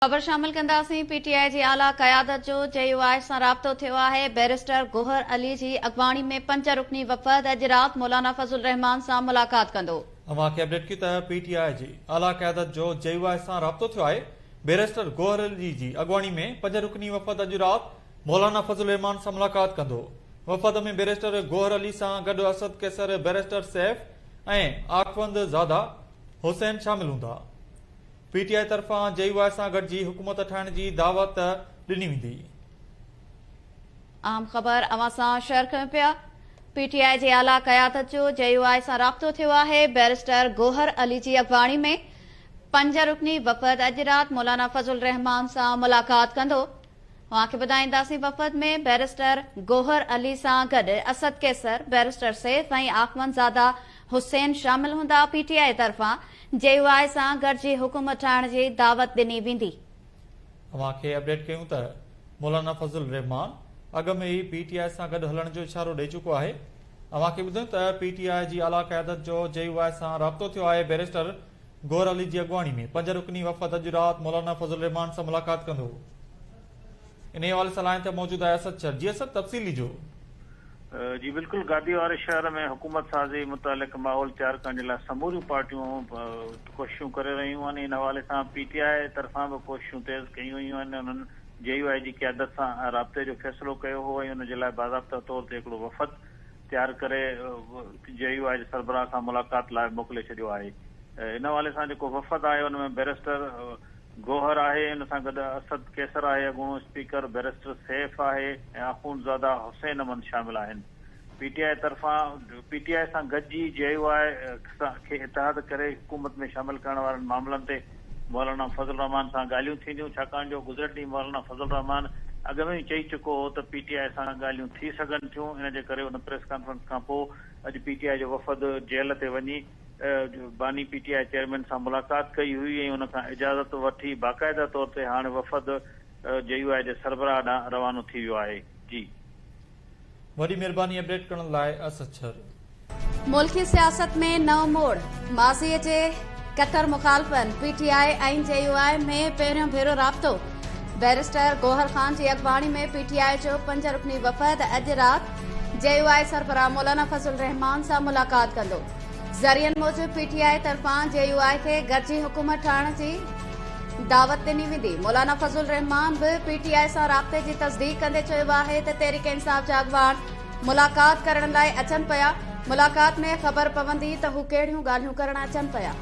खबर शामिल कंदासीं। पीटीआई जी आला क़यादत जो JUI सां राब्तो थियो आहे। बैरिस्टर गोहर अली जी अॻवाणी में 5 रुकनी वफ़द अॼु राति मौलाना फज़लुर रहमान सां मुलाक़ात कंदो। अवांखे अपडेट की त पीटीआई जी आला क़यादत जो JUI सां राब्तो थियो आहे। बैरिस्टर गोहर अली जी अॻवाणी में 5 रुकनी वफ़द अॼु राति मौलाना फज़लुर रहमान सां मुलाक़ात कंदो। वफ़द में बैरिस्टर गोहर अली सां गॾु असद कैसर, बैरिस्टर सैफ ऐं आखवंद ज़ादा हुसैन शामिल हूंदा। पीटीआई तरफ़ां JUI सां गॾिजी हुकूमत ठाहिण जी दावत ॾिनी वेंदी। आम ख़बर अवां सां शेयर कयूं पिया। पीटीआई जी आला क़यादत जो JUI सां राब्तो थियो आहे। बैरिस्टर गोहर अली जी अॻवाणी में 5 रुकनी वफ़द अॼु राति मौलाना फज़लुर रहमान सां मुलाक़ात कंदो। अवांखे ॿुधाईंदासीं वफ़द में बैरिस्टर गोहर अली सां गॾु असद कैसर, बैरिस्टर सैफ ऐं आखवंद ज़ादा हुसैन शामिल हूंदा। पीटीआई तरफ़ां JUI सां गॾिजी हुकूमत ठाहिण जी दावत ॾिनी वेंदी। अवांखे अपडेट कयूं त मौलाना फज़लुर रहमान अॻु में ई पीटीआई सां गॾु हलण जो इशारो ॾेई चुको आहे। अवांखे ॿुधूं त पीटीआई जी आला क़यादत जो JUI सां राब्तो थियो आहे। बैरिस्टर गोहर अली जी अॻवाणी में 5 रुकनी वफ़द अॼु राति मौलाना फज़लुर रहमान सां मुलाक़ात कंदो। इन हवाले सां लाइन ते मौजूद आहे असद शर। जी असद, तफ़सील ॾिजो। जी बिल्कुल, गादी वारे शहर में हुकूमत साज़ी मुतालिक़ माहौल तैयार करण जे लाइ समूरियूं पार्टियूं कोशिशूं करे रहियूं आहिनि। इन हवाले सां पीटीआई तरफ़ां बि कोशिशूं तेज़ कयूं वयूं आहिनि। उन्हनि JUI जी क़यादत सां राब्ते जो फ़ैसिलो कयो हो ऐं उन जे लाइ बाज़ाब्ता तौर ते हिकिड़ो वफ़द तैयार करे JUI जे सरबराह सां मुलाक़ात लाइ मोकिले छॾियो आहे। इन हवाले सां जेको वफ़द आहे उन में बैरिस्टर गोहर आहे, इन सां गॾु असद कैसर आहे अॻूणो स्पीकर, बैरिस्टर सैफ आहे ऐं आखून ज़ादा हुसैन अमन शामिल आहिनि। पीटीआई तरफ़ां पीटीआई सां गॾिजी JUI खे इतिहाद करे हुकूमत में शामिल करण वारनि मामलनि ते मौलाना फज़लुर रहमान सां ॻाल्हियूं थींदियूं, छाकाणि जो गुज़िरियल ॾींहुं मौलाना फज़लुर रहमान अॻु में ई चई चुको हो त पीटीआई सां ॻाल्हियूं थी सघनि थियूं। इन जे करे उन प्रेस कॉन्फ्रेंस खां पोइ अॼु पीटीआई जो वफ़द जेल ते वञी बानी पीटीआई चेयरमैन सां मुलाक़ात कई हुई ऐं उन खां इजाज़त वठी बाक़ाइदा तौर ते हाणे वफ़द JUI जे सरबराह ॾांहुं रवानो थी वियो आहे। जी वॾी महिरबानी अपडेट करण लाइ असद शर। मुल्की सियासत में नओं मोड़। माज़ीअ जे कट्टर मुखालफ़नि पीटीआई ऐं JUI में पहिरियों भेरो राब्तो। बैरिस्टर गोहर ख़ान जी अॻवाणी में पीटीआई जो 5 रुकनी वफ़द अॼु राति JUI सरबराह मौलाना फज़लुर रहमान सां मुलाक़ात कंदो। ज़रियनि मूजिबि पीटीआई तरफ़ां JUI खे गॾिजी हुकूमत ठाहिण जी दावत ॾिनी वेंदी। मौलाना फज़लुर रहमान बि पीटीआई सां राब्ते जी तस्दीक़ कंदे चयो आहे त तहरीक इंसाफ़ जा अॻवान मुलाक़ात करण लाइ अचनि पिया। मुलाक़ात में ख़बर पवंदी त हू कहिड़ियूं ॻाल्हियूं करण अचनि पिया।